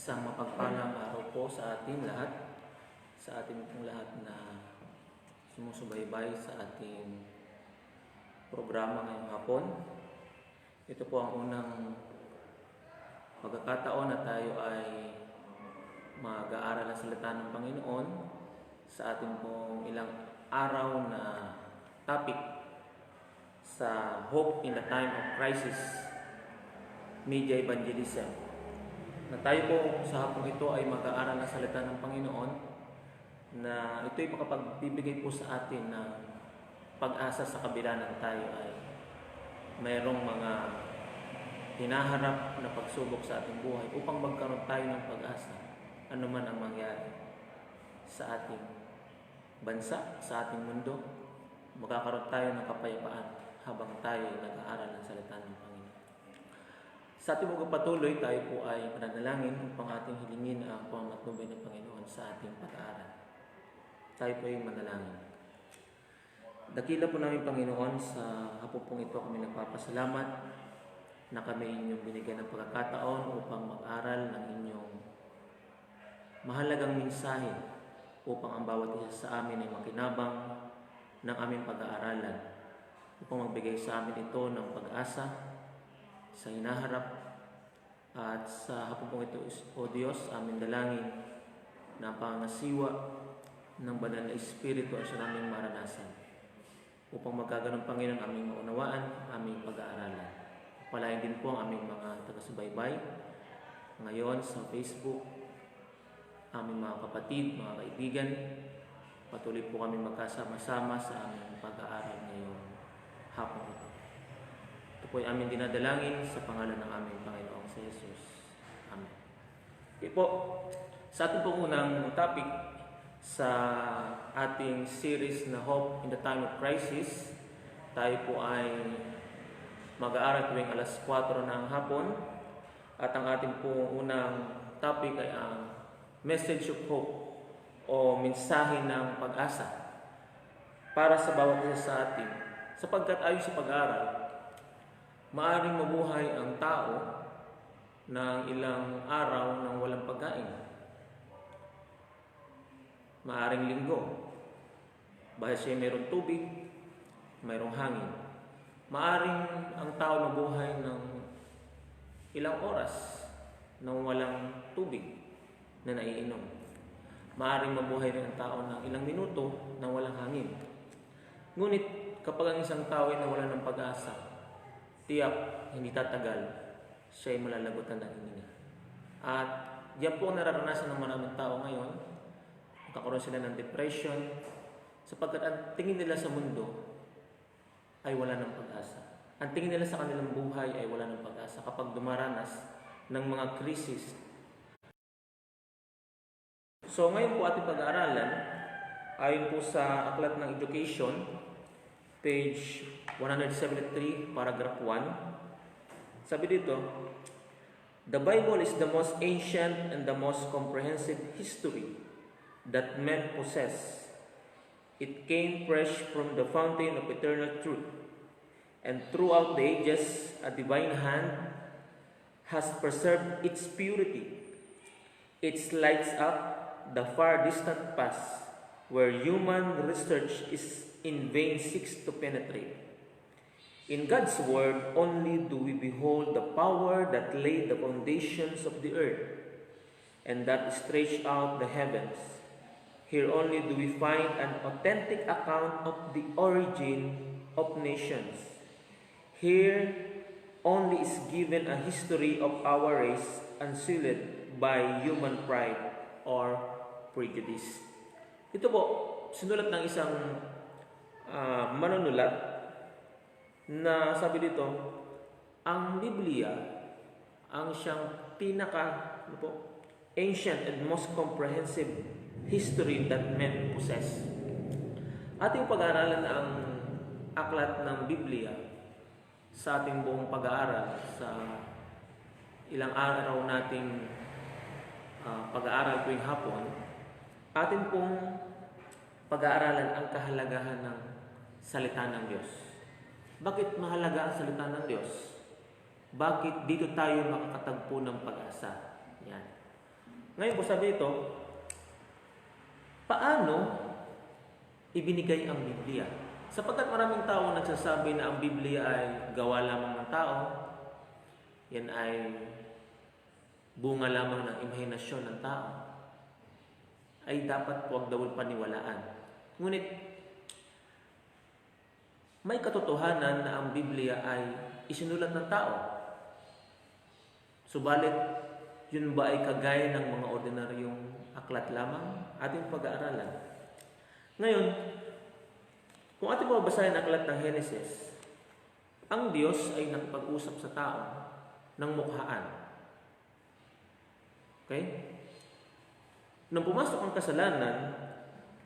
Isang mapagpalang araw po sa ating lahat, sa ating pong lahat na sumusubaybay sa ating programa ngayong hapon. Ito po ang unang pagkakataon na tayo ay mag-aaral ng salita ng Panginoon sa ating pong ilang araw na topic sa Hope in the Time of Crisis, Media Evangelism. Na tayo po sa hapong ito ay mag-aaral ng salita ng Panginoon na ito'y makapagbibigay po sa atin ng pag-asa sa kabila ng tayo ay mayroong mga hinaharap na pagsubok sa ating buhay upang magkaroon tayo ng pag-asa ano man ang mangyari sa ating bansa, sa ating mundo. Magkakaroon tayo ng kapayapaan habang tayo ay nag-aaral ng salita ng Panginoon. Sa ating magpapatuloy, tayo po ay pananalangin upang ating hilingin ang pamamatnubay ng Panginoon sa ating pag-aaral. Tayo po ay manalangin. Dakila po namin, Panginoon, sa hapon pong ito kami nagpapasalamat na kami inyong binigyan ng pagkakataon upang mag-aral ng inyong mahalagang mensahe upang ang bawat isa sa amin ay makinabang ng aming pag-aaralan, upang magbigay sa amin ito ng pag-asa sa hinaharap. At sa hapon pong ito, O Diyos, aming dalangin na pangasiwa ng banal na Espiritu at siya naming maranasan upang magkaganon, Panginoon, aming maunawaan, aming pag-aaralan. Palain din po ang aming mga taga-subaybay ngayon sa Facebook, aming mga kapatid, mga kaibigan. Patuloy po kami magkasama-sama sa aming pag-aaral ngayong hapon ito. Ito po ay aming dinadalangin sa pangalan ng aming Panginoong sa Jesus. Amen. Okay po, sa ating pong unang topic sa ating series na Hope in the Time of Crisis, tayo po ay mag-aaral tuwing alas 4 ng hapon. At ang ating pong unang topic ay ang Message of Hope o mensahe ng pag-asa para sa bawat isa sa atin. Sapagkat ayon sa pag-aaral, maaaring mabuhay ang tao ng ilang araw ng walang pagkain. Maaaring linggo, bahit siya mayroong tubig, mayroong hangin. Maaaring ang tao mabuhay ng ilang oras nang walang tubig na naiinom. Maaaring mabuhay rin ang tao ng ilang minuto nang walang hangin. Ngunit kapag ang isang tao ay nawalan ng pag-asa, tiyak, hindi tatagal, siya ay malalagotan ng hininga. At diyan po ang nararanasan ng maraming tao ngayon. Magkakaroon sila ng depression sapagkat ang tingin nila sa mundo ay wala ng pag-asa. Ang tingin nila sa kanilang buhay ay wala ng pag-asa kapag dumaranas ng mga krisis. So ngayon po ating pag-aaralan, ayon po sa Aklat ng Education, page 173, paragraph 1. Sabi dito, "The Bible is the most ancient and the most comprehensive history that men possess. It came fresh from the fountain of eternal truth, and throughout the ages, a divine hand has preserved its purity. It lights up the far distant past, where human research is in vain seeks to penetrate. In God's word only do we behold the power that laid the foundations of the earth and that stretched out the heavens. Here only do we find an authentic account of the origin of nations. Here only is given a history of our race unsealed by human pride or prejudice." Ito po, sinulat ng isang manunulat na sabi dito, ang Biblia ang siyang ancient and most comprehensive history that men possess. Ating pag-aaralan ang aklat ng Biblia sa ating buong pag-aaral sa ilang araw nating pag-aaral tuwing hapon. Atin pong pag-aaralan ang kahalagahan ng salita ng Diyos. Bakit mahalaga ang salita ng Diyos? Bakit dito tayo makakatagpo ng pag-asa? Yan. Ngayon po sabi ito, paano ibinigay ang Biblia? Sapagkat maraming tao nagsasabi na ang Biblia ay gawa lamang ng tao, yan ay bunga lamang ng imahinasyon ng tao, ay dapat huwag daw paniwalaan. Ngunit, may katotohanan na ang Biblia ay isinulat ng tao. Subalit, yun ba ay kagaya ng mga ordinaryong aklat lamang? Ating pag-aaralan. Ngayon, kung ating babasahin ang aklat ng Henesis, ang Diyos ay nakipag-usap sa tao ng mukhaan. Okay? Nang pumasok ang kasalanan,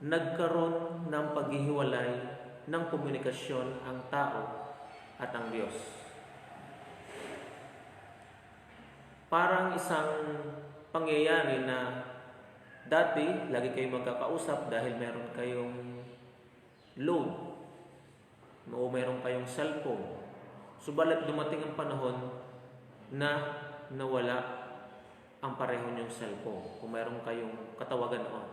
nagkaroon ng paghihiwalay ng komunikasyon ang tao at ang Diyos. Parang isang pangyayari na dati, lagi kayo magkakausap dahil meron kayong load o meron kayong cellphone. Subalit dumating ang panahon na nawala ang pareho niyong cellphone kung meron kayong katawagan noon.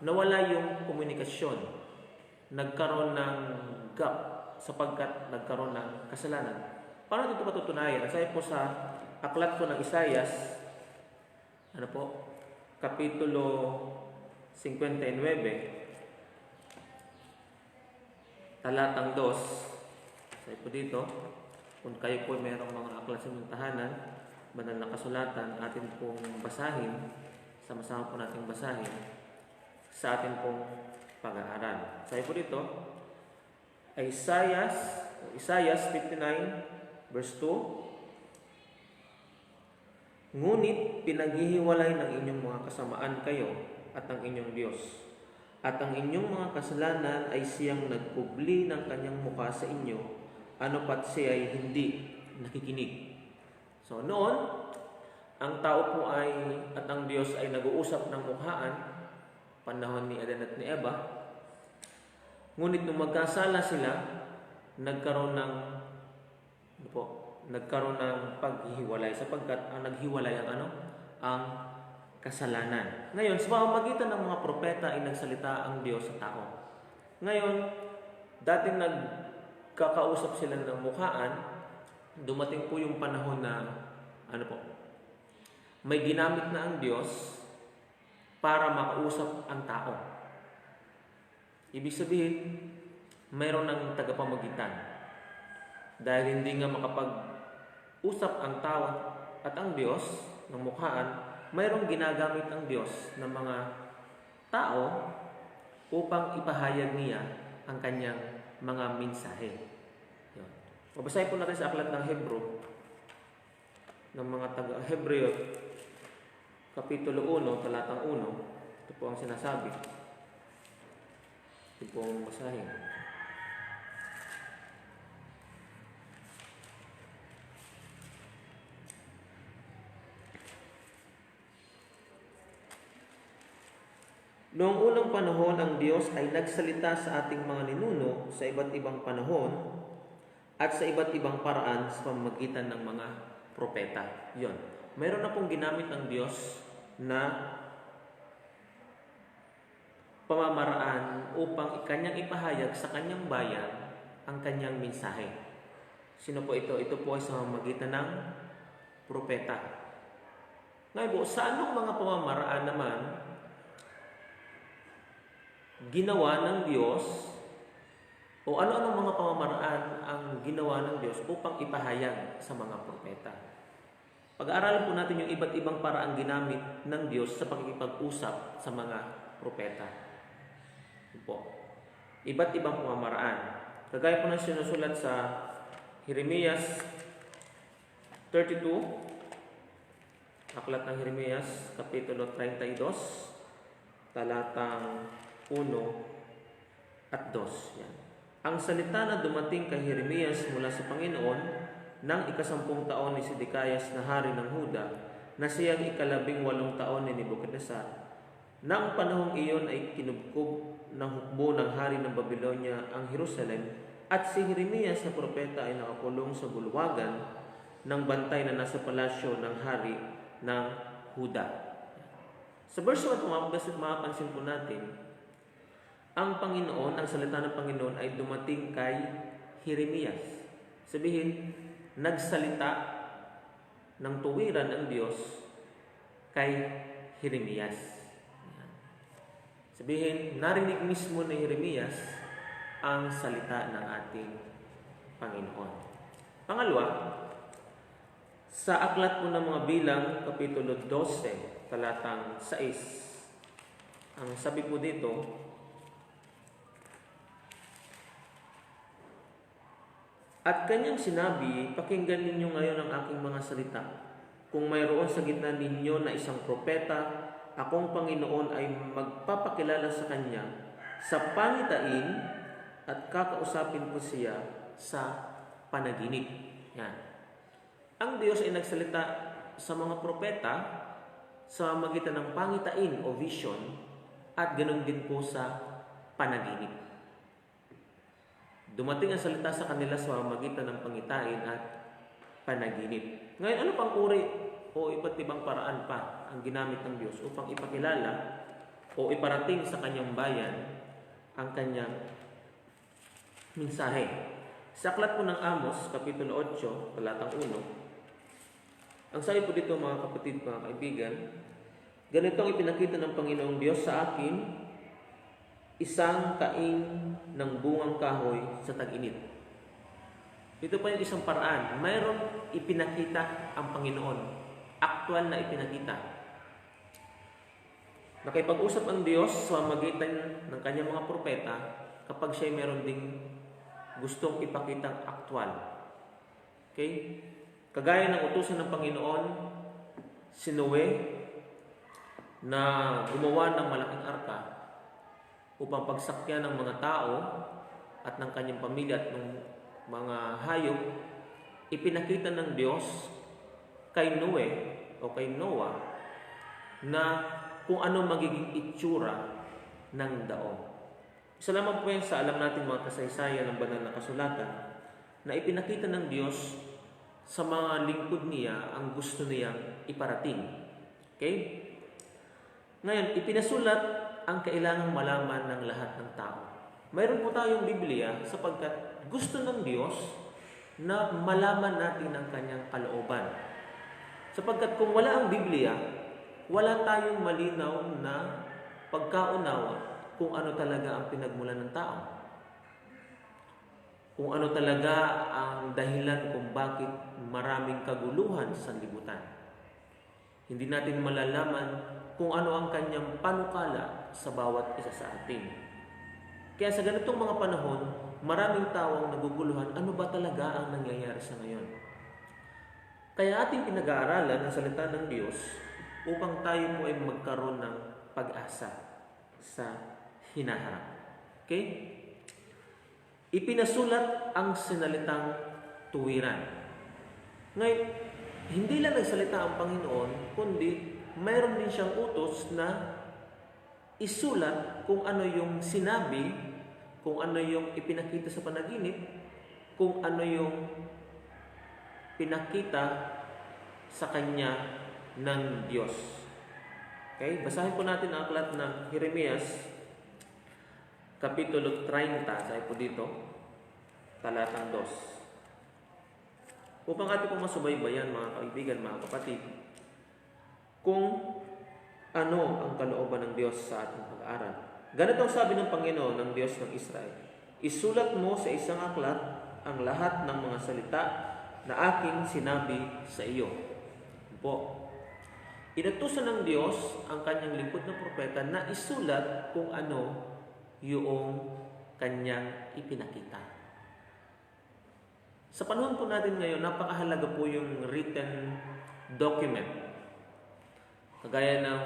Nawala yung komunikasyon. Nagkaroon ng gap sapagkat nagkaroon ng kasalanan. Paano ito patutunayan? Sabi po sa aklat po ng Isaias, Kapitulo 59, talatang 2. Sabi po dito, kung kayo po mayroong mga aklat sa inyong tahanan, banal na kasulatan, atin pong basahin, sama-sama po natin basahin sa atin pong pag-aaral. Sabi po dito, Isaiah 59 verse 2, ngunit pinaghihiwalay ng inyong mga kasamaan kayo at ang inyong Diyos, at ang inyong mga kasalanan ay siyang nagkubli ng kanyang mukha sa inyo, ano pat siya ay hindi nakikinig. So noon, ang tao po at ang Diyos ay nag-uusap ng mukhaan, panahon ni Adan at ni Eva. Ngunit nung magkasala sila, nagkaroon ng paghihiwalay sapagkat ang naghiwalay ang kasalanan. Ngayon, sa pamamagitan ng mga propeta ay nagsalita ang Diyos sa tao. Ngayon, dati nagkakausap sila ng mukhaan, dumating po yung panahon na may ginamit na ang Diyos para makausap ang tao. Ibig sabihin, mayroon ng tagapamagitan. Dahil hindi nga makapag-usap ang tao at ang Diyos ng mukhaan, mayroong ginagamit ang Diyos ng mga tao upang ipahayag niya ang kanyang mga mensahe. Mabasahin po natin sa aklat ng Hebro, ng mga taga-Hebreo, Kapitulo 1, talatang 1. Ito po ang sinasabi. Ito po ang basahin. Noong unang panahon, ang Diyos ay nagsalita sa ating mga ninuno sa iba't ibang panahon at sa iba't ibang paraan sa pamamagitan ng mga propeta. Yon. Mayroon na pong ginamit ang Diyos na pamamaraan upang kanyang ipahayag sa kanyang bayan ang kanyang mensahe. Sino po ito? Ito po ay sa pamamagitan ng propeta. Ngayon po, sa anong mga pamamaraan naman ginawa ng Diyos o ano-ano mga pamamaraan ang ginawa ng Diyos upang ipahayag sa mga propeta? Pag-aaralan po natin yung iba't ibang paraang ginamit ng Diyos sa pakikipag-usap sa mga propeta. Po. Iba't ibang pamamaraan. Kagaya po ng sinusulat sa Jeremias 32, aklat ng Jeremias, Kapitulo 32, talatang 1 at 2. Yan. Ang salita na dumating kay Jeremias mula sa Panginoon ng 10 taon ni Sedekayas na hari ng Huda, na siyang 18 taon ni Nebuchadnezzar. Nang panahong iyon ay kinubkob ng hukbo ng hari ng Babylonia ang Jerusalem, at si Jeremias na propeta ay nakakulong sa bulwagan ng bantay na nasa palasyo ng hari ng Huda. Sa verse 1, mapapansin po natin, ang Panginoon, ang salita ng Panginoon ay dumating kay Jeremias. Sabihin, nagsalita ng tuwiran ng Diyos kay Jeremias. Sabihin, narinig mismo ni Jeremias ang salita ng ating Panginoon. Pangalawa, sa aklat po ng mga Bilang, Kapitulo 12, talatang 6, ang sabi po dito, at kanyang sinabi, pakinggan ninyo ngayon ang aking mga salita. Kung mayroon sa gitna ninyo na isang propeta, akong Panginoon ay magpapakilala sa kanya sa pangitain at kakausapin ko siya sa panaginip. Yan. Ang Diyos ay nagsalita sa mga propeta sa magitan ng pangitain o vision at ganoon din po sa panaginip. Dumating ang salita sa kanila sa magitan ng pangitain at panaginip. Ngayon, ano pang uri o iba't ibang paraan pa ang ginamit ng Diyos upang ipakilala o iparating sa kanyang bayan ang kanyang mensahe? Sa aklat po ng Amos, Kapitulo 8, talatang 1, ang sabi po dito mga kapatid, mga kaibigan, ganito ang ipinakita ng Panginoong Diyos sa akin, isang kain ng bungang kahoy sa tag-init. Ito pa yung isang paraan. Mayroong ipinakita ang Panginoon. Aktual na ipinakita. Nakipag-usap ang Diyos sa magitan ng kanyang mga propeta kapag siya mayroon ding gustong ipakitang aktual. Okay? Kagaya ng utusan ng Panginoon, si Noe na gumawa ng malaking arka upang pagsakyan ng mga tao at ng kanyang pamilya at ng mga hayop, ipinakita ng Diyos kay Noe o kay Noah na kung ano magiging itsura ng daong. Isa lamang po yan sa alam natin mga kasaysayan ng banal na kasulatan na ipinakita ng Diyos sa mga lingkod niya ang gusto niyang iparating. Okay? Ngayon, ipinasulat ang kailangang malaman ng lahat ng tao. Mayroon po tayong Biblia sapagkat gusto ng Diyos na malaman natin ang kanyang kalooban. Sapagkat kung wala ang Biblia, wala tayong malinaw na pagkaunawa kung ano talaga ang pinagmulan ng tao. Kung ano talaga ang dahilan kung bakit maraming kaguluhan sa libutan. Hindi natin malalaman kung ano ang kanyang panukala sa bawat isa sa atin. Kaya sa ganitong mga panahon, maraming tao ang naguguluhan, ano ba talaga ang nangyayari sa ngayon? Kaya ating pinag-aaralan ang salita ng Diyos upang tayo po ay magkaroon ng pag-asa sa hinaharap. Okay? Ipinasulat ang sinalitang tuwiran. Ngayon, hindi lang nagsalita ang Panginoon, kundi mayroon din siyang utos na isulat kung ano yung sinabi, kung ano yung ipinakita sa panaginip, kung ano yung pinakita sa kanya ng Diyos. Okay? Basahin po natin ang aklat ng Jeremias, Kapitulo 30, sabi po dito, talatang 2. Upang ating pong masubaybayan, mga kaibigan, mga kapatid, kung ano ang kalooban ng Diyos sa ating pag-aaral. Ganito ang sabi ng Panginoon ng Diyos ng Israel, isulat mo sa isang aklat ang lahat ng mga salita na aking sinabi sa iyo. Po, inutusan ng Diyos ang kanyang lingkod na propeta na isulat kung ano yung kanyang ipinakita. Sa panahon po natin ngayon, napakahalaga po yung written document. Kagaya ng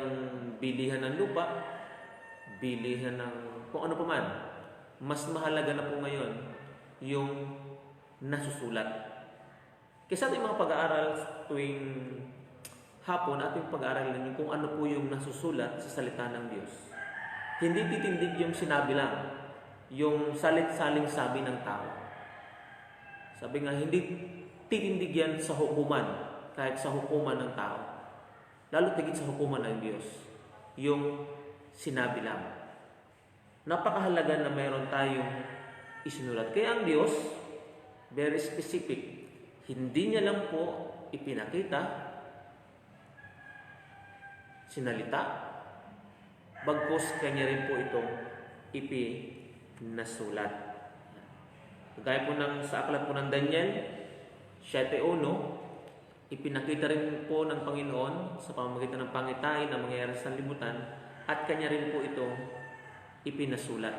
bilihan ng lupa, bilihan ng kung ano pa man, mas mahalaga na po ngayon yung nasusulat. Kasi ating mga pag-aaral tuwing hapon, ating pag-aaralan yung kung ano po yung nasusulat sa salita ng Diyos. Hindi titindig yung sinabi lang, yung salit-saling sabi ng tao. Sabi nga, hindi titindig yan sa hukuman, kahit sa hukuman ng tao. lalo tigit sa hukuman ng Diyos, yung sinabi lang. Napakahalaga na mayroon tayong isinulat. Kaya ang Diyos, very specific. Hindi niya lang po ipinakita, sinalita, bagkus kanya rin po itong ipinasulat. Gaya po sa aklat po ng Daniel 7:1, ipinakita rin po ng Panginoon sa pamamagitan ng pangitain na mangyayari sa libutan at kanya rin po itong ipinasulat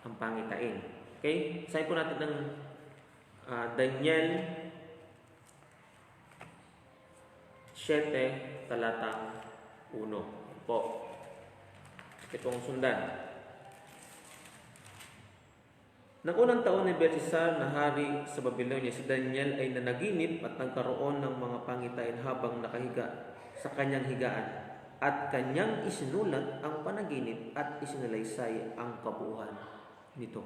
ang pangitain. Okay? Sabi po natin ng Daniel 7, talatang 1 po. Itong sundan. Nang unang taon ni Belshazzar na hari sa Babylonia, si Daniel ay nanaginip at nagkaroon ng mga pangitain habang nakahiga sa kanyang higaan. At kanyang isinulat ang panaginip at isinalaysay ang kabuuan nito.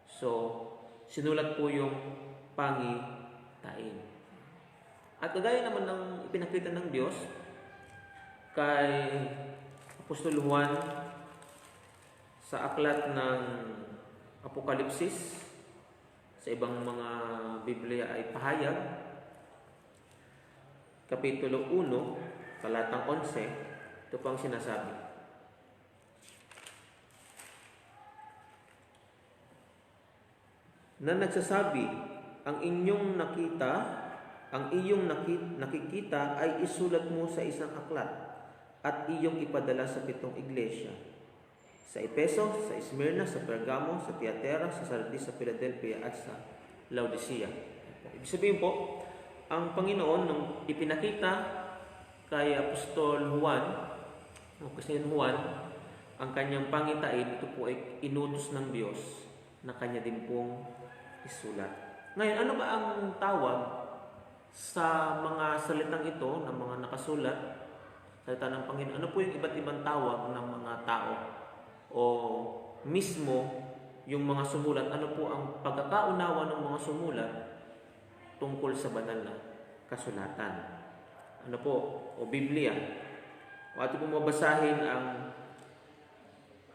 So, sinulat po yung pangitain. At kagaya naman ng ipinakita ng Diyos kay Apostol Juan sa aklat ng Apokalipsis, sa ibang mga Biblia ay pahayag, Kapitulo 1, talatang 11, ito pang sinasabi. Na nagsasabi, ang iyong nakikita ay isulat mo sa isang aklat at iyong ipadala sa 7 iglesia. Sa Efeso, sa Smyrna, sa Pergamo, sa Tiatira, sa Sardis, sa Philadelphia at sa Laodicea. Ibig sabihin po, ang Panginoon nung ipinakita kay Apostol Juan, o kasi Juan, ang kanyang pangitain, ito po ay inutos ng Diyos na kanya din pong isulat. Ngayon, ano ba ang tawag sa mga salitang ito ng mga nakasulat, salita ng Panginoon? Ano po yung iba't ibang tawag ng mga tao? O mismo yung mga sumulat, ano po ang pagkakaunawa ng mga sumulat tungkol sa banal na kasulatan? Ano po? O Biblia. O ato pong mabasahin ang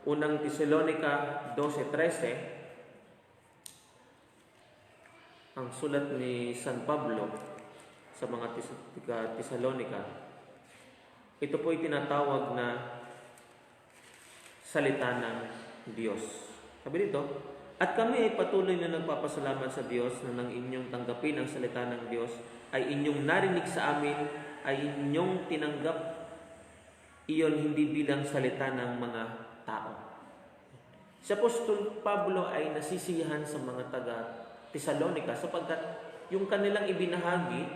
unang Tesalonica 12:13, ang sulat ni San Pablo sa mga Tesalonica. Ito po ay tinatawag na salita ng Diyos. Sabi dito, at kami ay patuloy na nagpapasalamat sa Diyos na nang inyong tanggapin ang salita ng Diyos ay inyong narinig sa amin, ay inyong tinanggap iyon hindi bilang salita ng mga tao. Si Apostol Pablo ay nasisiyahan sa mga taga Tesalonica sapagkat yung kanilang ibinahagi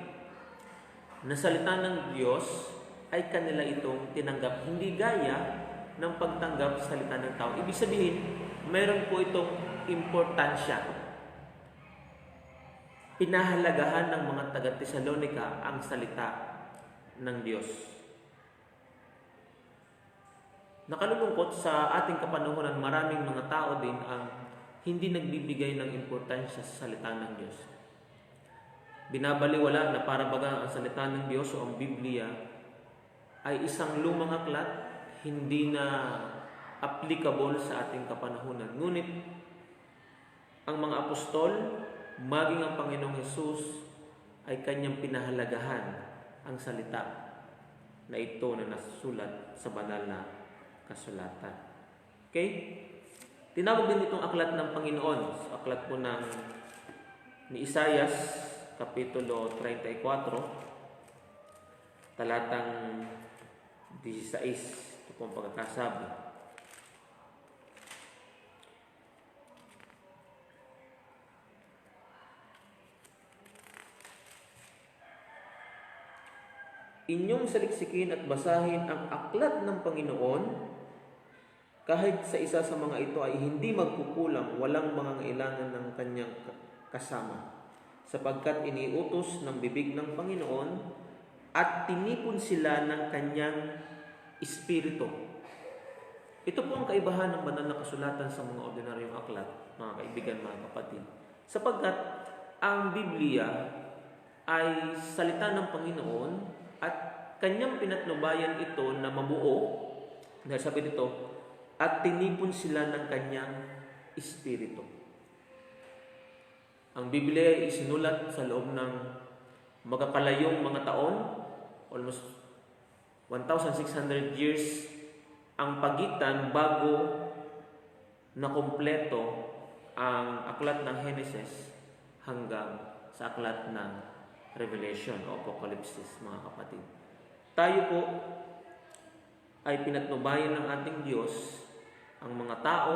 na salita ng Diyos ay kanila itong tinanggap, hindi gaya ng pagtanggap sa salita ng tao. Ibig sabihin, mayroon po itong importansya. Pinahalagahan ng mga taga-Tesalonica ang salita ng Diyos. Nakalulungkot sa ating kapanahunan, maraming mga tao din ang hindi nagbibigay ng importansya sa salita ng Diyos. Binabaliwala na para baga ang salita ng Diyos o ang Biblia ay isang lumang aklat, hindi na applicable sa ating kapanahunan. Ngunit ang mga apostol, maging ang Panginoong Hesus, ay kanyang pinahalagahan ang salita na ito na nasusulat sa banal na kasulatan. Okay? Tinawag din itong aklat ng Panginoon. Sa aklat po ni Isaias, Kapitulo 34, talatang 16. Ito po ang pagkakasabi. Inyong saliksikin at basahin ang aklat ng Panginoon, kahit sa isa sa mga ito ay hindi magkukulang, walang mangangailangan ng kanyang kasama, sapagkat iniutos ng bibig ng Panginoon at tinipon sila ng kanyang Espiritu. Ito po ang kaibahan ng banal na kasulatan sa mga ordinaryong aklat, mga kaibigan, mga kapatid. Sapagkat ang Biblia ay salita ng Panginoon at kanyang pinatnubayan ito na mabuo, dahil sabi dito, at tinipon sila ng kanyang espiritu. Ang Biblia ay isinulat sa loob ng magkakalayong mga taon, almost 1,600 years ang pagitan bago na kumpleto ang aklat ng Genesis hanggang sa aklat ng Revelation o Apocalypse, mga kapatid. Tayo po ay pinatnubayan ng ating Diyos. Ang mga tao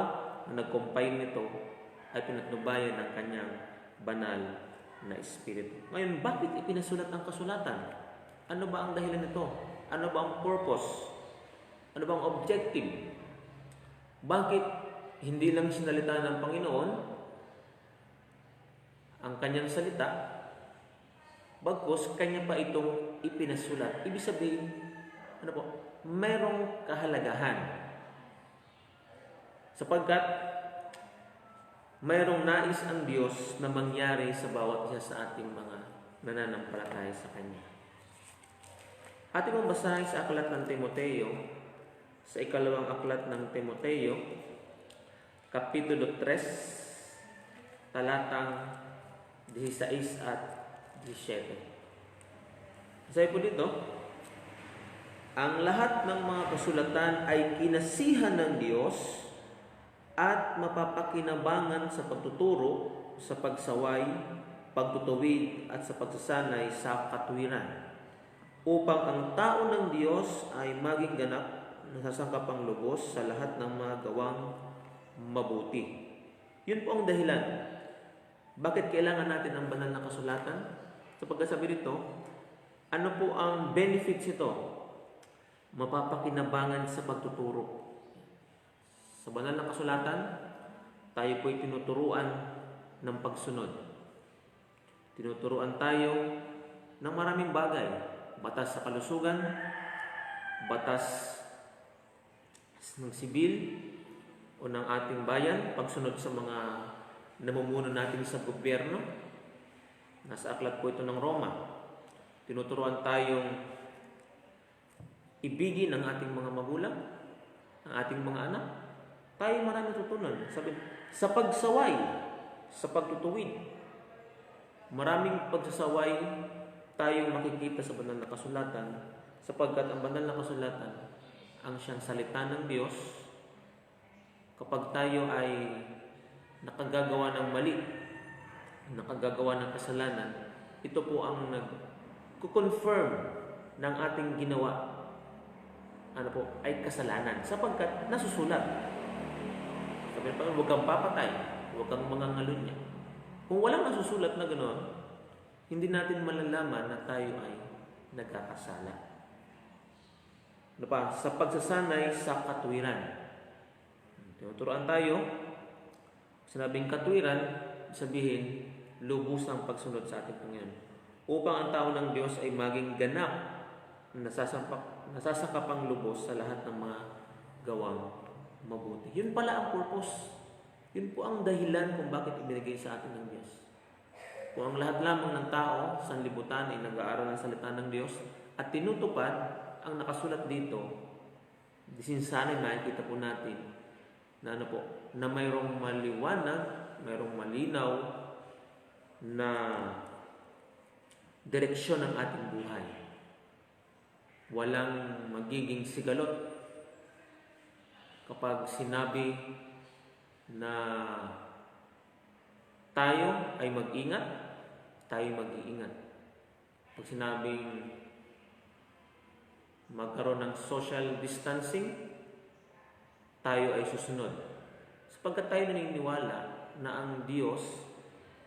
na nag-compile nito ay pinatnubayan ng kanyang banal na espiritu. Ngayon, bakit ipinasulat ang kasulatan? Ano ba ang dahilan nito? Ano ba ang purpose? Ano ba ang objective? Bakit hindi lang sinalita ng Panginoon ang kanyang salita, bagkus kanya pa itong ipinasulat? Ibig sabihin, ano po, mayroong kahalagahan. Sapagkat mayroong nais ang Diyos na mangyari sa bawat isa sa ating mga nananampalataya sa Kanya. Ating mong basahin sa aklat ng Timoteo, sa ikalawang aklat ng Timoteo, Kapitulo 3, talatang 16 at 17. Sabi po dito, ang lahat ng mga kasulatan ay kinasihan ng Diyos at mapapakinabangan sa pagtuturo, sa pagsaway, pagtutuwid at sa pagsasanay sa katuwiran, upang ang tao ng Diyos ay maging ganap, nasasangkapang lubos sa lahat ng mga gawang mabuti. Yun po ang dahilan. Bakit kailangan natin ang banal na kasulatan? Sapagkat sabi dito, ano po ang benefits ito? Mapapakinabangan sa pagtuturo. Sa banal na kasulatan, tayo po'y tinuturuan ng pagsunod. Tinuturuan tayo ng maraming bagay. Batas sa kalusugan, batas ng sibil o ng ating bayan, pagsunod sa mga namumuno natin sa gobyerno. Nasa aklat po ito ng Roma. Tinuturuan tayong ibigin ang ating mga magulang, ang ating mga anak. Tayo marami tutunan. Sabi, sa pagsaway, sa pagtutuwid, maraming pagsasaway tayong makikita sa banal na kasulatan, sapagkat ang banal na kasulatan ang siyang salita ng Diyos. Kapag tayo ay nakagagawa ng mali, nakagagawa ng kasalanan, ito po ang nag-confirm ng ating ginawa ay kasalanan, sapagkat nasusulat. Sabi ng Panginoon, huwag kang papatay, huwag kang mangangalunya. Kung walang nasusulat na gano'n, hindi natin malalaman na tayo ay nagkakasala. Ano pa? Sa pagsasanay sa katuwiran. Tinuturoan tayo, sinabing katuwiran, sabihin, lubos ang pagsunod sa ating Panginoon. Upang ang tao ng Diyos ay maging ganap, nasasakapang lubos sa lahat ng mga gawang mabuti. Yun pala ang purpose. Yun po ang dahilan kung bakit ibinigay sa atin ng Diyos. Kung ang lahat lamang ng tao sa sanlibutan ay nag-aaral ng salita ng Diyos at tinutupad ang nakasulat dito, disinsanay makikita po natin na na mayroong maliwanag, mayroong malinaw na direksyon ng ating buhay. Walang magiging sigalot kapag sinabi na tayo ay mag-ingat, tayo mag-iingat. Pag sinabing magkaroon ng social distancing, tayo ay susunod. Sapagkat tayo naniniwala na ang Diyos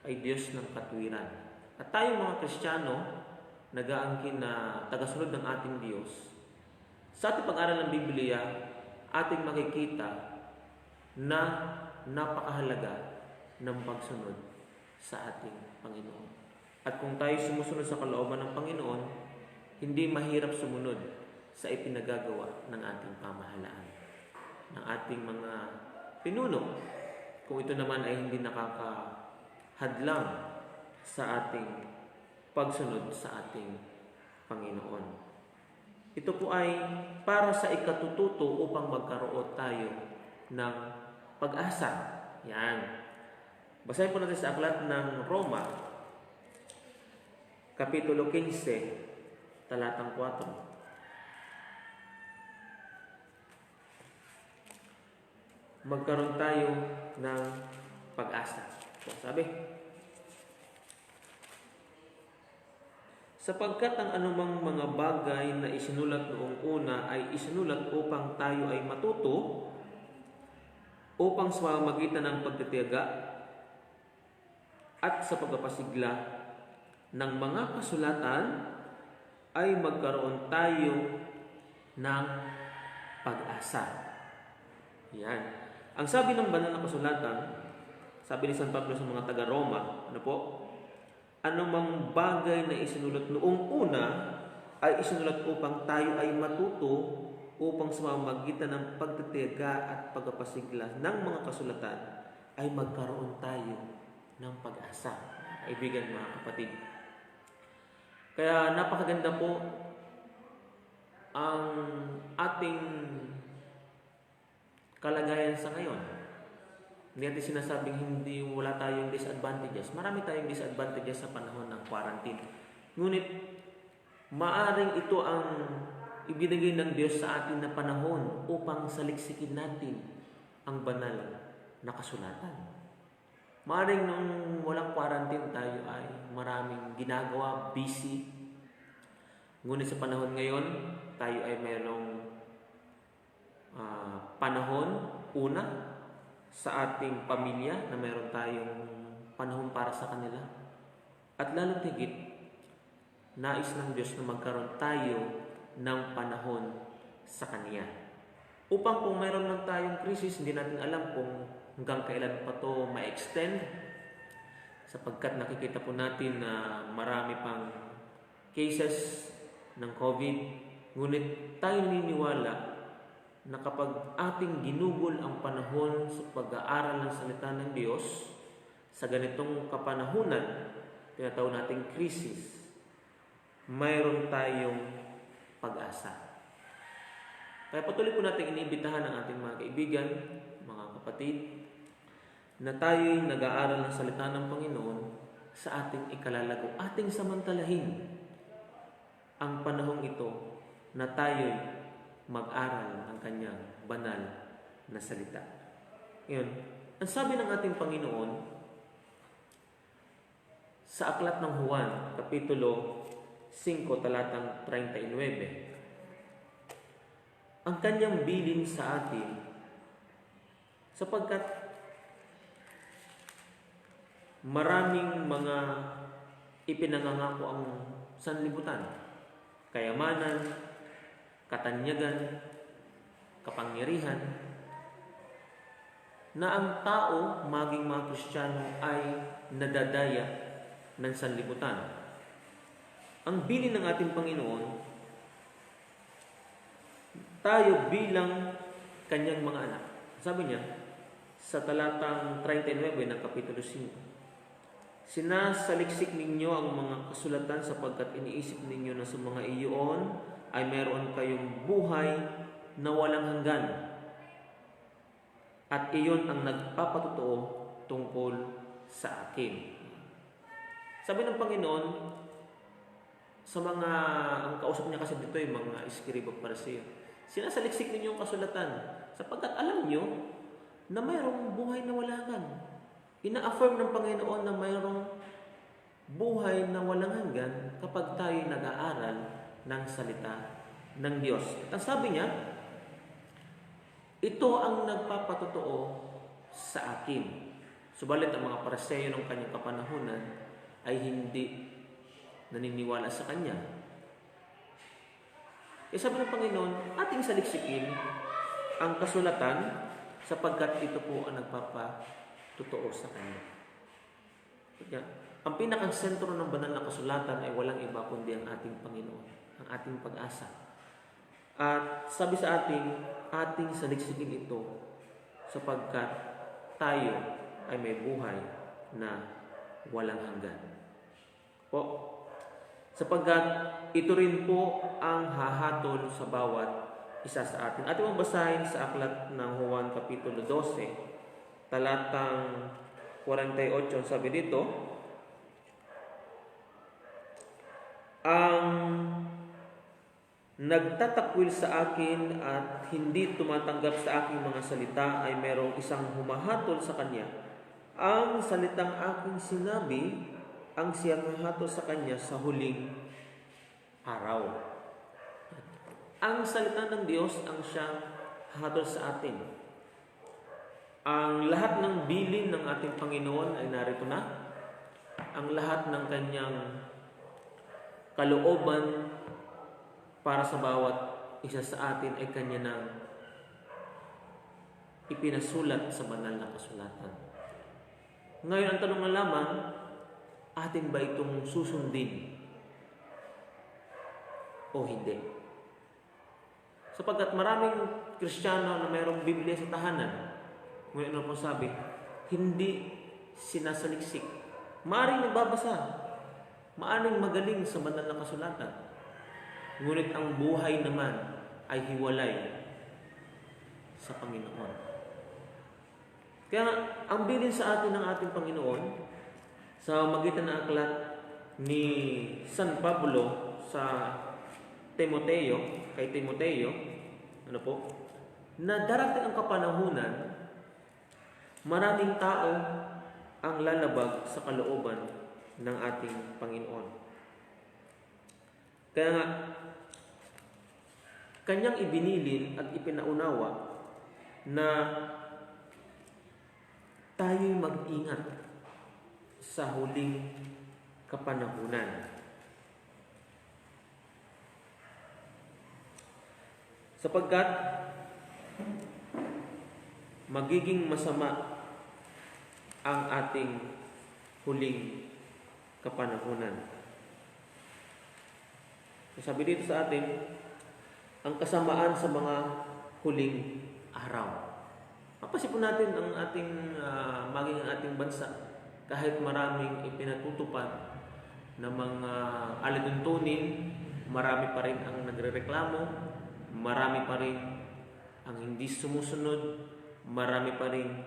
ay Diyos ng katuwiran. At tayo mga Kristiyano, nag-aangkin na tagasunod ng ating Diyos, sa ating pag-aral ng Biblia, ating makikita na napakahalaga ng pagsunod sa ating Panginoon. At kung tayo sumusunod sa kalooban ng Panginoon, hindi mahirap sumunod sa ipinagagawa ng ating pamahalaan, ng ating mga pinuno, kung ito naman ay hindi nakakahadlang sa ating pagsunod sa ating Panginoon. Ito po ay para sa ikatututo upang magkaroon tayo ng pag-asa. Yan. Basahin po natin sa aklat ng Roma, Kapitulo 15, talatang 4. Magkaroon tayo ng pag-asa. Sabi, sapagkat ang anumang mga bagay na isinulat noong una ay isinulat upang tayo ay matuto, upang sa pamamagitan ng pagtitiyaga at sa pagpapasigla ng mga kasulatan ay magkaroon tayo ng pag-asa. Yan. Ang sabi ng banal na kasulatan, sabi ni San Pablo sa mga taga-Roma, ano po? Anumang bagay na isinulat noong una ay isinulat upang tayo ay matuto, upang sa pamamagitan ng pagtitiyaga at pagpapasigla ng mga kasulatan ay magkaroon tayo ng pag-asa. Kaibigan, mga kapatid. Kaya napakaganda po ang ating kalagayan sa ngayon. Hindi natin sinasabing wala tayong disadvantages. Marami tayong disadvantages sa panahon ng quarantine. Ngunit, maaring ito ang ibinigay ng Diyos sa atin na panahon upang saliksikin natin ang banal na kasulatan. Maaring nung walang quarantine tayo ay maraming ginagawa, busy. Ngunit sa panahon ngayon, tayo ay mayroong panahon, una, sa ating pamilya na mayroon tayong panahon para sa kanila. At lalo tigit, nais ng Diyos na magkaroon tayo ng panahon sa Kanya. Upang kung mayroon lang tayong krisis, hindi natin alam kung hanggang kailan pa to ma-extend, sapagkat nakikita po natin na marami pang cases ng COVID. Ngunit tayo naniniwala na kapag ating ginugol ang panahon sa pag-aaral ng salita ng Diyos, sa ganitong kapanahunan, tinatawag nating krisis, mayroon tayong pag-asa. Kaya patuloy po natin iniimbitahan ang ating mga kaibigan, mga kapatid, na tayo'y nag-aaral ng salita ng Panginoon sa ating ikalalago, ating samantalahin ang panahong ito na tayo'y mag-aral ng kanyang banal na salita. Ngayon, ang sabi ng ating Panginoon sa aklat ng Juan, Kapitulo 5, talatang 39, ang kanyang bilin sa atin, sapagkat maraming mga ipinangangako ang sanlibutan, kayamanan, katanyagan, kapangyarihan, na ang tao, maging mga Kristiyano, ay nadadaya ng sanlibutan. Ang bilin ng ating Panginoon, tayo bilang kanyang mga anak. Sabi niya, sa talatang 39 ng Kapitulo 5, sinasaliksik ninyo ang mga kasulatan sapagkat iniisip ninyo na sa mga iyon ay meron kayong buhay na walang hanggan. At iyon ang nagpapatotoo tungkol sa akin. Sabi ng Panginoon, sa mga, ang kausap niya kasi dito ay mga iskriba pariseo, sinasaliksik ninyo ang kasulatan sapagkat alam nyo na mayroong buhay na walang hanggan. Ina-affirm ng Panginoon na mayroong buhay na walang hanggan kapag tayo nag-aaral ng salita ng Diyos. At ang sabi niya, ito ang nagpapatotoo sa akin. Subalit ang mga pariseo ng kanyang kapanahunan ay hindi naniniwala sa kanya. Kaya sabi ng Panginoon, ating saliksikin ang kasulatan sapagkat ito po ang nagpapatotoo sa kanya. Kaya, ang pinakang sentro ng banal na kasulatan ay walang iba kundi ang ating Panginoon, ang ating pag-asa. At sabi sa ating saliksikin ito sapagkat tayo ay may buhay na walang hanggan. Po, sapagkat ito rin po ang hahatol sa bawat isa sa atin. Ating basahin sa aklat ng Juan Kapitulo 12, talatang 48, sabi dito, ang nagtatakwil sa akin at hindi tumatanggap sa aking mga salita ay mayroong isang humahatol sa kanya. Ang salitang aking sinabi, ang siyang hahatol sa kanya sa huling araw. Ang salita ng Diyos ang siyang hahatol sa atin. Ang lahat ng bilin ng ating Panginoon ay narito na. Ang lahat ng kanyang kalooban para sa bawat isa sa atin ay kanya nang ipinasulat sa banal na kasulatan. Ngayon, ang tanong na lamang, atin ba itong susundin o hindi? Sapagkat maraming Kristiyano na mayroong Biblia sa tahanan, ngayon ano po sabi, hindi sinasaliksik. Maaring nagbabasa, maaring magaling sa banal na kasulatan, ngunit ang buhay naman ay hiwalay sa Panginoon. Kaya ang bilin sa atin ng ating Panginoon sa magitan ng aklat ni San Pablo sa Timoteo, kay Timoteo, ano po, na darating ang kapanahunan, maraming tao ang lalabag sa kalooban ng ating Panginoon. Kaya nga, kanyang ibinilin at ipinaunawa na tayo'y mag-ingat sa huling kapanahunan. Sapagkat magiging masama ang ating huling kapanahunan. Sabi dito sa atin, ang kasamaan sa mga huling araw. Mapasipon natin ang ating maging ang ating bansa kahit maraming ipinatutupad na mga alituntunin, marami pa rin ang nagrereklamo, marami pa rin ang hindi sumusunod, marami pa rin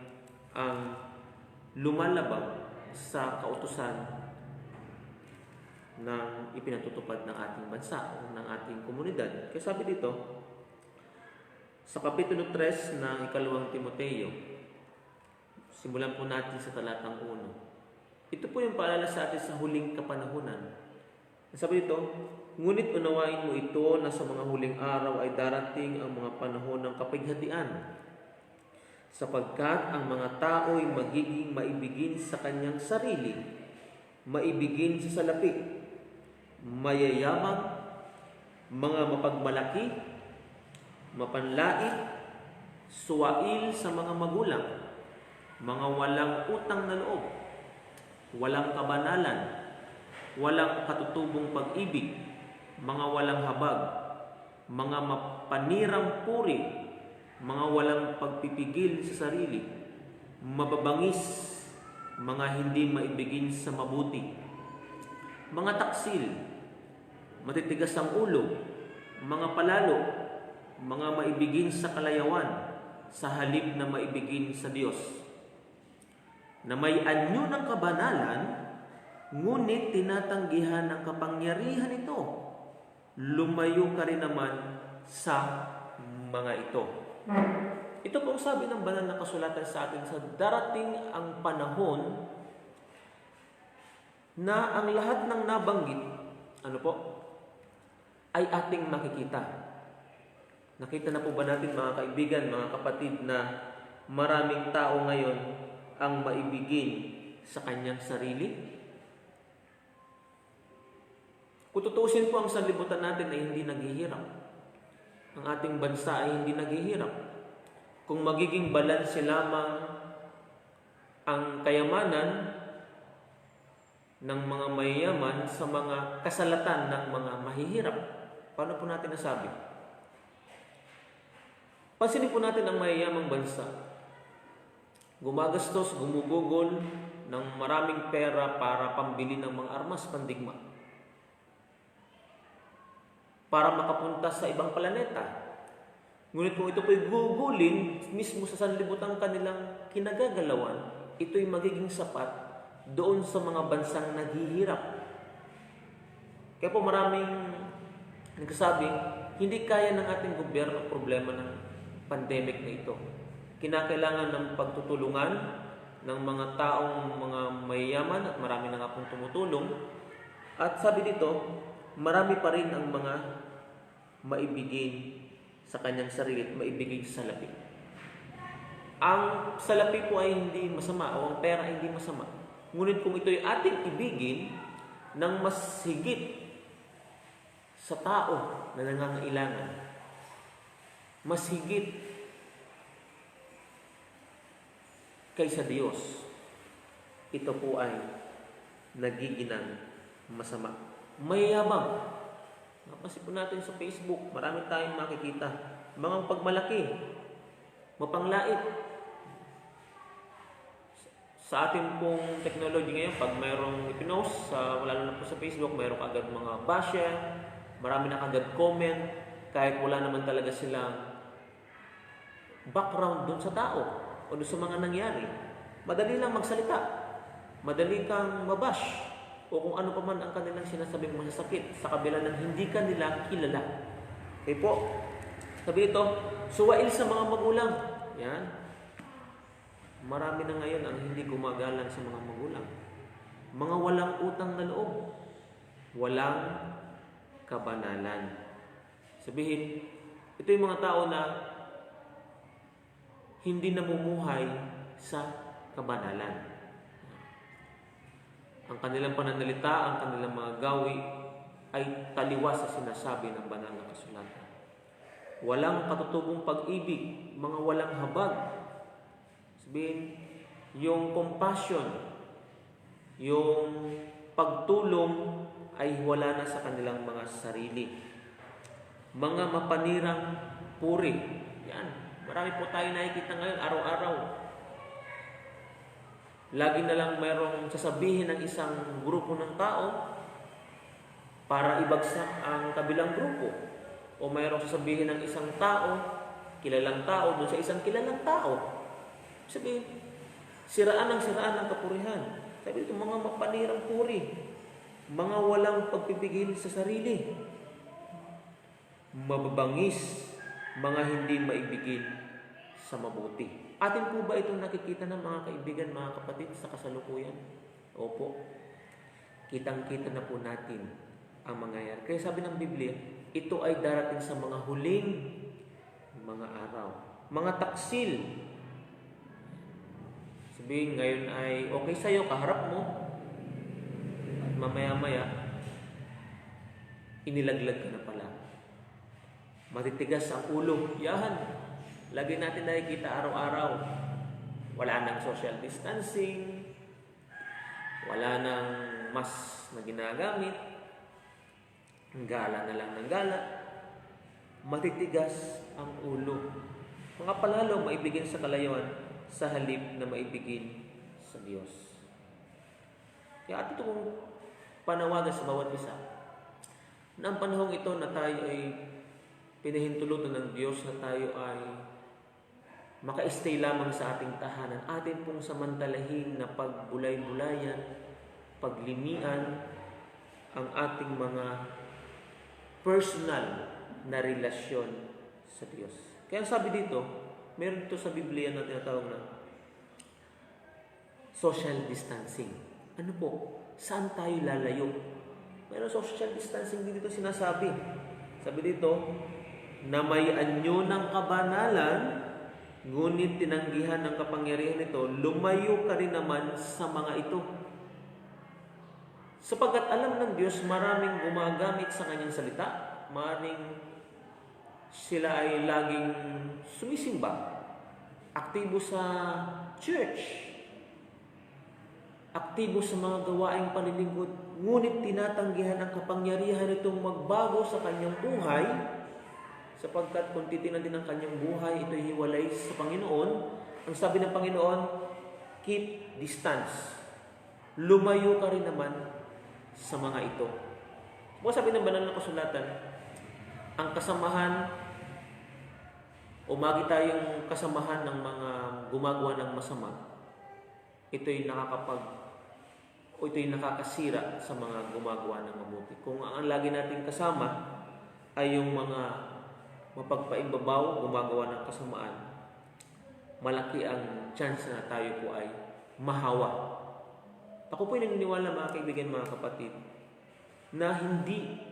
ang lumalabag sa kautusan ng ipinatutupad ng ating bansa o ng ating komunidad. Kaya sabi dito, sa Kapitulo 3 ng 2 Timoteo, simulan po natin sa talatang 1. Ito po yung paalala sa atin sa huling kapanahunan. Sabi dito, ngunit unawain mo ito na sa mga huling araw ay darating ang mga panahon ng kapighatian, sapagkat ang mga tao ay magiging maibigin sa kanyang sarili, maibigin sa salapi, mayayamang, mga mapagmalaki, mapanlait, suwail sa mga magulang, mga walang utang na loob, walang kabanalan, walang katutubong pag-ibig, mga walang habag, mga mapanirang puri, mga walang pagpipigil sa sarili, mababangis, mga hindi maibigin sa mabuti, mga taksil, matitigas ang ulo, mga palalo, mga maibigin sa kalayawan, sa halip na maibigin sa Diyos, na may anyo ng kabanalan, ngunit tinatanggihan ng kapangyarihan ito. Lumayo ka rin naman sa mga ito. Ito po sabi ng banal na kasulatan sa atin, sa darating ang panahon na ang lahat ng nabanggit, ano po, ay ating makikita. Nakita na po ba natin, mga kaibigan, mga kapatid, na maraming tao ngayon ang maibigin sa kanyang sarili? Kung tutusin po, ang sanlibutan natin ay hindi naghihirap. Ang ating bansa ay hindi naghihirap. Kung magiging balanse lamang ang kayamanan ng mga mayayaman sa mga kasalatan ng mga mahihirap, paano po natin nasabi? Pansinin po natin ang mayayamang bansa. Gumagastos, gumugugol ng maraming pera para pambili ng mga armas pandigma. para makapunta sa ibang planeta. Ngunit kung ito po'y gugulin mismo sa sanlibutan kanilang kinagagalawan, ito'y magiging sapat doon sa mga bansang naghihirap. Kaya po maraming nagsasabing, hindi kaya ng ating gobyerno ang problema ng pandemic na ito. Kinakailangan ng pagtutulungan ng mga taong mga mayayaman at marami na nga pong tumutulong. At sabi dito, marami pa rin ang mga maibigin sa kanyang sarili at maibigay sa salapi. Ang salapi po ay hindi masama o ang pera ay hindi masama. Ngunit kung ito'y ating ibigin ng mas higit sa tao na nangangailangan, mas higit kaysa Diyos, ito po ay nagiginang masama. Mayayabang. Napansin po natin sa Facebook, marami tayong makikita. Mga pagmalaki, mapanglait. Sa ating pong technology ngayon, pag mayroong ipinost, lalo na po sa Facebook, mayroong agad mga basher, marami na agad comment, kahit wala naman talaga silang background doon sa tao o doon sa mga nangyari. Madali lang magsalita. Madali kang mabash o kung ano pa man ang kanilang sinasabing masasakit sa kabila ng hindi kanila kilala. Okay po. Sabi ito, suwail sa mga magulang. Yan. Marami na ngayon ang hindi gumagalang sa mga magulang. Mga walang utang na loob. Walang kabanalan. Sabihin, ito yung mga tao na hindi namumuhay sa kabanalan. Ang kanilang pananalita, ang kanilang mga gawi ay taliwas sa sinasabi ng banal na kasulatan. Walang katutubong pag-ibig, mga walang habag. Sabihin, yung compassion, yung pagtulong ay wala na sa kanilang mga sarili. Mga mapanirang puri. Yan. Marami po tayo nakikita ngayon, araw-araw. Lagi na lang mayroong sasabihin ng isang grupo ng tao para ibagsak ang kabilang grupo. O mayroong sasabihin ng isang tao, kilalang tao, doon sa isang kilalang tao. Sabihin, siraan ang kapurihan. Sabi ito, mga mapanirang puri, mga walang pagpipigil sa sarili, mababangis, mga hindi maibigin sa mabuti. Atin po ba itong nakikita ng mga kaibigan, mga kapatid sa kasalukuyan? Opo. Kitang-kita na po natin ang mangyayari. Kaya sabi ng Biblia, ito ay darating sa mga huling mga araw. Mga taksil. Sabihin, ngayon ay okay sa'yo, kaharap mo. At mamaya-maya, inilaglag ka na pala. Matitigas ang ulo. Yahan. Lagi natin nakikita araw-araw. Wala nang social distancing. Wala nang mask na ginagamit. Gala na lang ng gala. Matitigas ang ulo. Mga palalo maibigin sa kalayuan sa halip na maibigin sa Diyos. Kaya atin itong panawagan sa bawat isa na ang panahong ito na tayo ay pinahintulutan ng Diyos na tayo ay maka-stay lamang sa ating tahanan, atin pong samantalahin na pagbulay-bulayan, paglimian ang ating mga personal na relasyon sa Diyos. Kaya sabi dito, meron ito sa Biblia na tinatawag na social distancing. Ano po? Saan tayo lalayo? Meron social distancing din dito sinasabi. Sabi dito, na may anyo ng kabanalan, ngunit tinanggihan ng kapangyarihan nito, lumayo ka rin naman sa mga ito. Sapagkat alam ng Diyos, maraming gumagamit sa kanyang salita, maraming sila ay laging sumisimba, aktibo sa church, aktibo sa mga gawaing panlilingkod, ngunit tinatanggihan ang kapangyarihan nitong magbago sa kanyang buhay, sapagkat kung titingnan din ang kanyang buhay, ito'y hiwalay sa Panginoon. Ang sabi ng Panginoon, keep distance. Lumayo ka rin naman sa mga ito. Kung sabi ng banal na kasulatan, ang kasamahan o makita yung kasamahan ng mga gumagawa ng masama, ito'y nakakasira sa mga gumagawa ng mabuti. Kung ang lagi nating kasama ay yung mga mapagpaimbabaw, gumagawa ng kasamaan, malaki ang chance na tayo po ay mahawa. Ako po'y naniniwala, mga kaibigan, mga kapatid, na hindi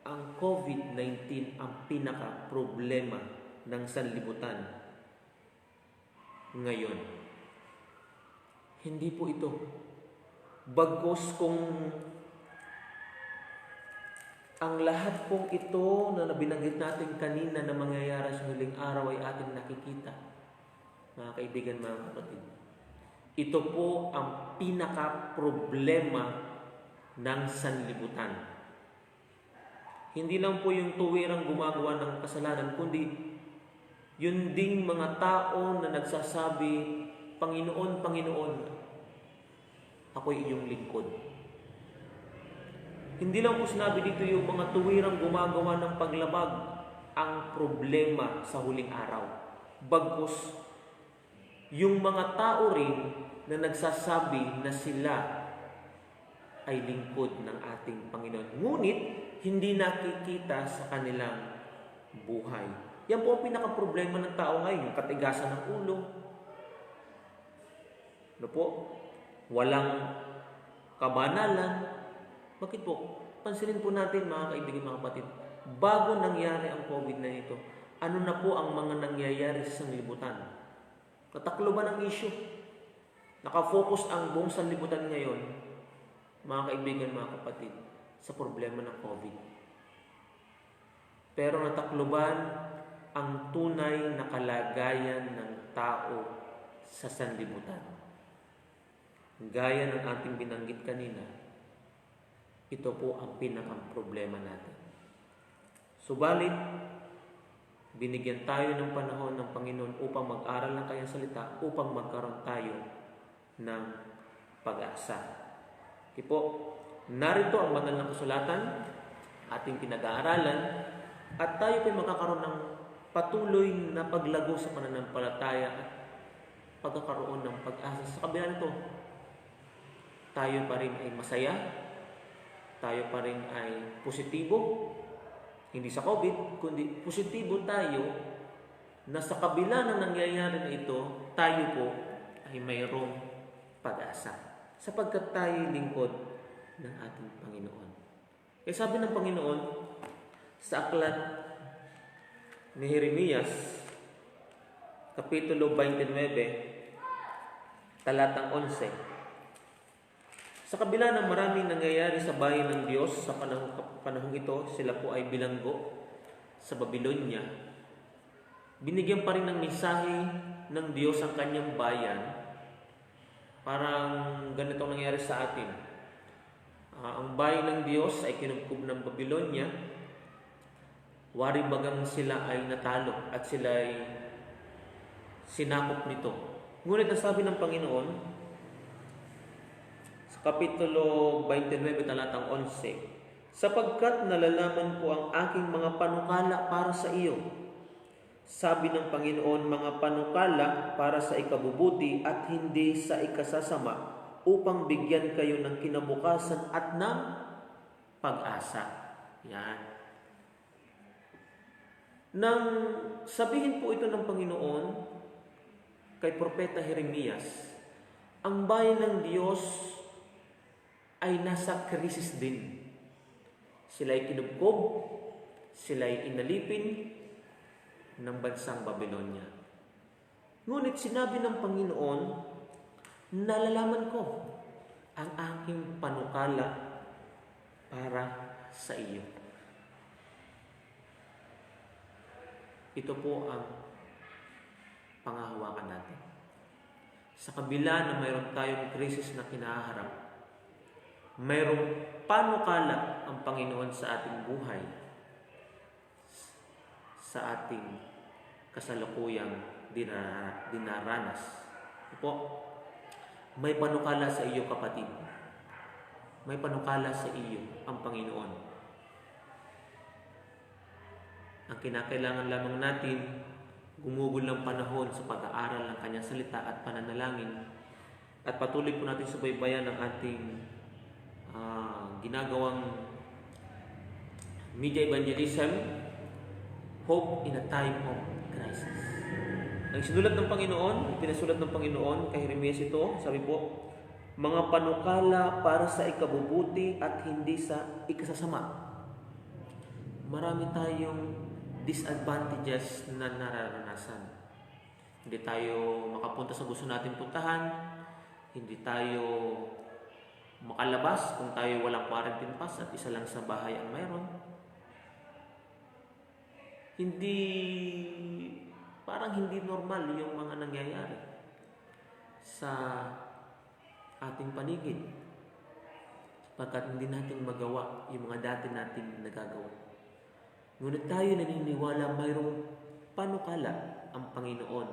ang COVID-19 ang pinaka-problema ng sanlibutan ngayon. Hindi po ito. Bagkus kung ang lahat pong ito na binanggit natin kanina na mangyayari sa huling araw ay ating nakikita, mga kaibigan, mga kapatid, ito po ang pinaka-problema ng sanlibutan. Hindi lang po yung tuwirang gumagawa ng kasalanan, kundi yun ding mga tao na nagsasabi, Panginoon, Panginoon, ako'y iyong lingkod. Hindi lang po sinabi dito yung mga tuwirang gumagawa ng paglabag ang problema sa huling araw. Bagkus, yung mga tao rin na nagsasabi na sila ay lingkod ng ating Panginoon, ngunit hindi nakikita sa kanilang buhay. Yan po ang pinaka-problema ng tao ngayon, yung katigasan ng ulo. Ano po? Walang kabanalan. Bakit po? Pansinin po natin, mga kaibigan, mga kapatid, bago nangyari ang COVID na ito, ano na po ang mga nangyayari sa sanlibutan? Katakloban ang issue. Nakafocus ang buong sanlibutan ngayon, mga kaibigan, mga kapatid, sa problema ng COVID. Pero natakloban ang tunay na kalagayan ng tao sa sanlibutan. Gaya ng ating binanggit kanina, ito po ang pinakang problema natin. Subalit, binigyan tayo ng panahon ng Panginoon upang mag-aral ng Kanyang salita, upang magkaroon tayo ng pag-asa. Po, narito ang banal na kasulatan, ating pinag-aaralan, at tayo po'y magkakaroon ng patuloy na paglago sa pananampalataya at pagkakaroon ng pag-asa. Sa kabila nito, tayo pa rin ay masaya, tayo pa rin ay positibo, hindi sa COVID, kundi positibo tayo na sa kabila ng nangyayari na ito, tayo po ay mayroong pag-asa sapagkat tayo lingkod ng ating Panginoon. Kaya sabi ng Panginoon sa aklat ni Jeremias, Kapitulo 29, talatang 11, sa kabila ng maraming nangyayari sa bayan ng Diyos sa panahong ito, sila po ay bilanggo sa Babylonia. Binigyan pa rin ng mensahe ng Diyos ang kanyang bayan. Parang ganito ang nangyari sa atin. Ang bayan ng Diyos ay kinubkob ng Babylonia. Wari bagang sila ay natalo at sila ay sinakop nito. Ngunit ang sabi ng Panginoon, Kapitulo 29, talatang 11, sapagkat nalalaman ko ang aking mga panukala para sa iyo. Sabi ng Panginoon, mga panukala para sa ikabubuti at hindi sa ikasasama, upang bigyan kayo ng kinabukasan at ng pag-asa. Yan. Nang sabihin po ito ng Panginoon kay Propeta Jeremias, ang bayan ng Diyos ay nasa krisis din. Sila ay kinubkob, sila ay inalipin ng bansang Babylonia. Ngunit sinabi ng Panginoon, nalalaman ko ang aking panukala para sa iyo. Ito po ang pangahawakan natin. Sa kabila na mayroon tayong krisis na kinaharap, mayroong panukala ang Panginoon sa ating buhay, sa ating kasalukuyang dinaranas. Po, may panukala sa iyo, kapatid. May panukala sa iyo ang Panginoon. Ang kinakailangan lamang natin, gumugol ng panahon sa pag-aaral ng kanyang salita at pananalangin, at patuloy po natin subaybayan ang ating ginagawang media evangelism, Hope in a Time of Crisis. Ang sinulat ng Panginoon, pinasulat ng Panginoon kay Jeremias ito, sabi po, mga panukala para sa ikabubuti at hindi sa ikasasama. Marami tayong disadvantages na nararanasan. Hindi tayo makapunta sa gusto natin puntahan, hindi tayo makalabas kung tayo walang quarantine pass at isa lang sa bahay ang mayroon. Parang hindi normal yung mga nangyayari sa ating paligid, sapagkat hindi natin magawa yung mga dati natin nagagawa. Ngunit tayo naniniwala mayroong panukala ang Panginoon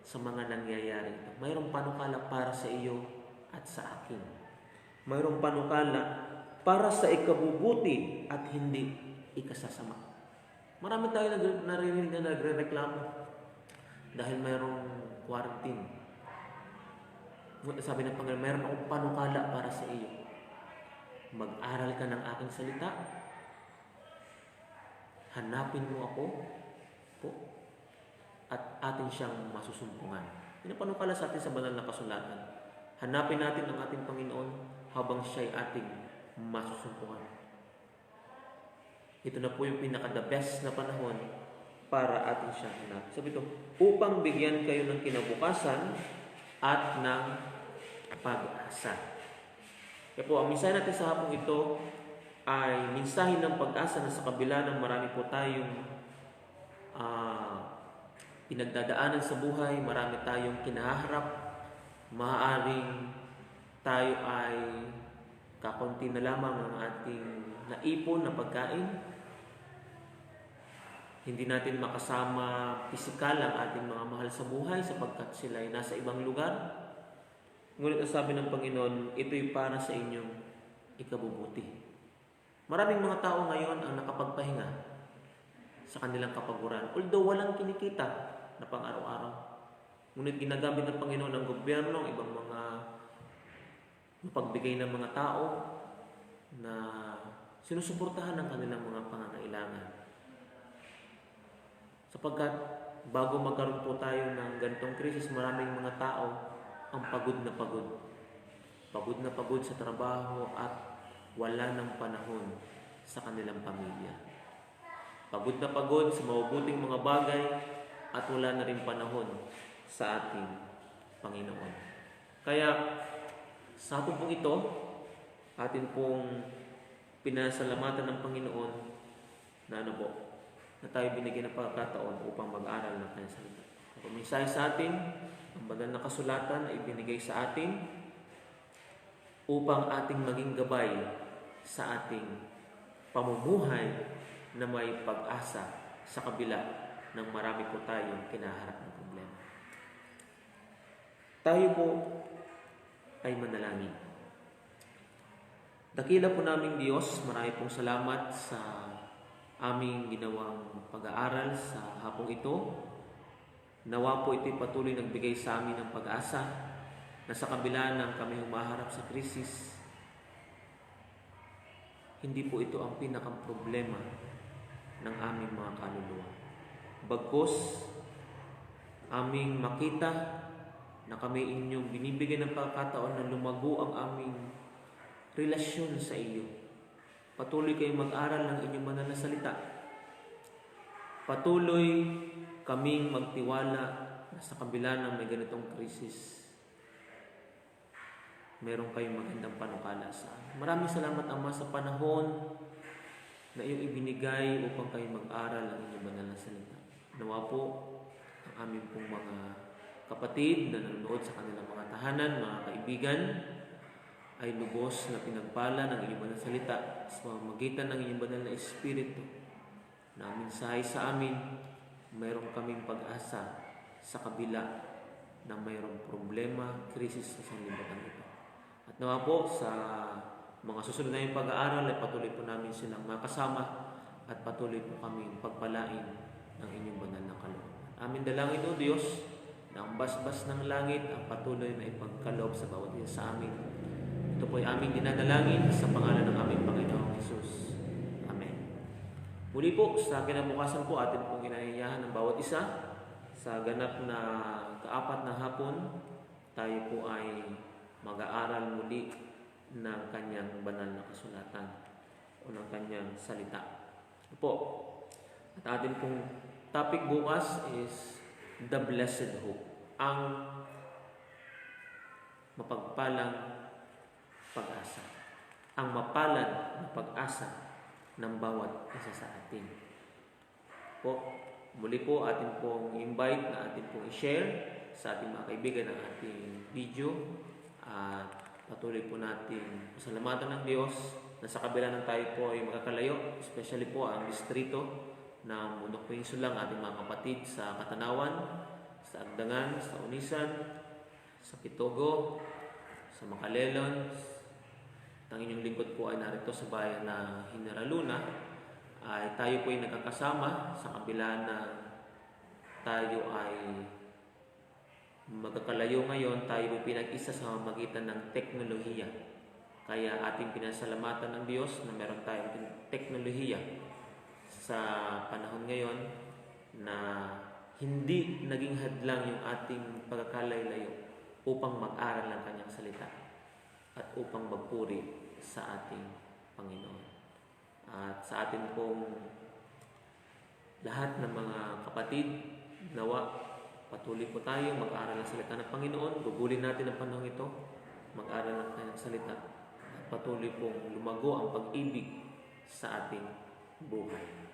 sa mga nangyayari ito. Mayroong panukala para sa iyo at sa akin. Mayroong panukala para sa ikabubuti at hindi ikasasama. Marami tayo naririnig na nagre-reklamo dahil mayroong quarantine. Sabi ng Panginoon, mayroon akong panukala para sa iyo. Mag-aral ka ng aking salita. Hanapin mo ako po, at atin siyang masusumpungan. Yan ang panukala sa atin sa banal na kasulatan. Hanapin natin ang ating Panginoon habang siya'y ating masusumpungan. Ito na po yung pinaka-the best na panahon para atin siyang hanapin. Sabi ito, upang bigyan kayo ng kinabukasan at ng pag-asa. Kaya po, ang mensahe natin sa hapong ito ay mensahe ng pag-asa na sa kabila ng marami po tayong pinagdadaanan sa buhay, marami tayong kinaharap, maaaring tayo ay kakunti na lamang ang ating naipon na pagkain. Hindi natin makasama pisikal ang ating mga mahal sa buhay sapagkat sila ay nasa ibang lugar. Ngunit ang sabi ng Panginoon, ito'y para sa inyong ikabubuti. Maraming mga tao ngayon ang nakapagpahinga sa kanilang kapaguran, although walang kinikita na pang araw-araw. Ngunit ginagamit ng Panginoon ng gobyerno, ibang mga pagbigay ng mga tao na sinusuportahan ang kanilang mga pangangailangan. Sapagkat bago magkaroon po tayo ng ganitong krisis, maraming mga tao ang pagod na pagod. Pagod na pagod sa trabaho at wala ng panahon sa kanilang pamilya. Pagod na pagod sa mabubuting mga bagay at wala na rin panahon sa ating Panginoon. Kaya sa hapon pong ito, atin pong pinasalamatan ng Panginoon na na tayo binigyan ng pagkakataon upang mag-aral ng kanyang salita. Ang mensahe sa atin, ang banal na kasulatan ay ibinigay sa atin upang ating maging gabay sa ating pamumuhay na may pag-asa sa kabila ng marami po tayong kinaharap ng problema. Tayo po ay manalangin. Dakila po naming Diyos, marami pong salamat sa aming ginawang pag-aaral sa hapong ito. Nawa po ito'y patuloy nagbigay sa amin ng pag-asa na sa kabila ng kami humaharap sa krisis, hindi po ito ang pinakang problema ng aming mga kaluluwa. Bagkus, aming makita na kami inyong binibigyan ng pagkakataon na lumago ang aming relasyon sa iyo. Patuloy kayong mag-aral ng inyong banal na salita. Patuloy kaming magtiwala na sa kabila ng may ganitong krisis, meron kayong magandang panukala sa amin. Maraming salamat, Ama, sa panahon na iyong ibinigay upang kayo mag-aral ng inyong banal na salita. Nawa po ang aming pong mga kapatid na nanonood sa kanilang mga tahanan, mga kaibigan, ay lubos na pinagpala ng inyong banal na salita sa pamamagitan ng inyong banal na Espiritu na mensahe sa amin, mayroon kaming pag-asa sa kabila na mayroong problema, krisis sa sanlibutan ito. At nawa po sa mga susunod na yung pag-aaral ay patuloy po namin silang makasama at patuloy po kami pagpalain ng inyong banal na kalooban. Amin dalangin o Diyos na ang basbas ng langit ang patuloy na ipagkaloob sa bawat isa sa amin. Ito po ay aming dinadalangin sa pangalan ng aming Panginoong Jesus. Amen. Muli po, sa kinabukasan po atin pong inayayahan ng bawat isa sa ganap na kaapat na hapon, tayo po ay mag-aaral muli ng kanyang banal na kasulatan o ng kanyang salita. Ito po. At atin pong topic bukas is the blessed hope. Ang mapagpalang pag-asa. Ang mapalad na pag-asa ng bawat isa sa atin. Po, muli po atin pong invite na atin pong i-share sa ating mga kaibigan ang ating video at patuloy po natin pasalamatan ng Diyos na sa kabila ng tayo po ay magkakalayo, especially po ang distrito ng Bundok Peninsula, ating mga kapatid sa Katanawan, sa Agdangan, sa Unisan, sa Kitogo, sa Makalelon. Ang inyong lingkod po ay narito sa bayan na General Luna, ay tayo po ay nagkakasama sa kabila na tayo ay magkakalayo ngayon, tayo ay pinag-isa sa magitan ng teknolohiya. Kaya ating pinasalamatan ng Diyos na meron tayong teknolohiya sa panahon ngayon na hindi naging hadlang yung ating pagkakalayo upang mag-aral ng kanyang salita at upang magpuri sa ating Panginoon. At sa atin pong lahat ng mga kapatid, nawa patuloy po tayo mag-aral ng salita ng Panginoon. Gugulin natin ang panahon ito, mag-aral ng kanyang salita at patuloy pong lumago ang pag-ibig sa ating buhay.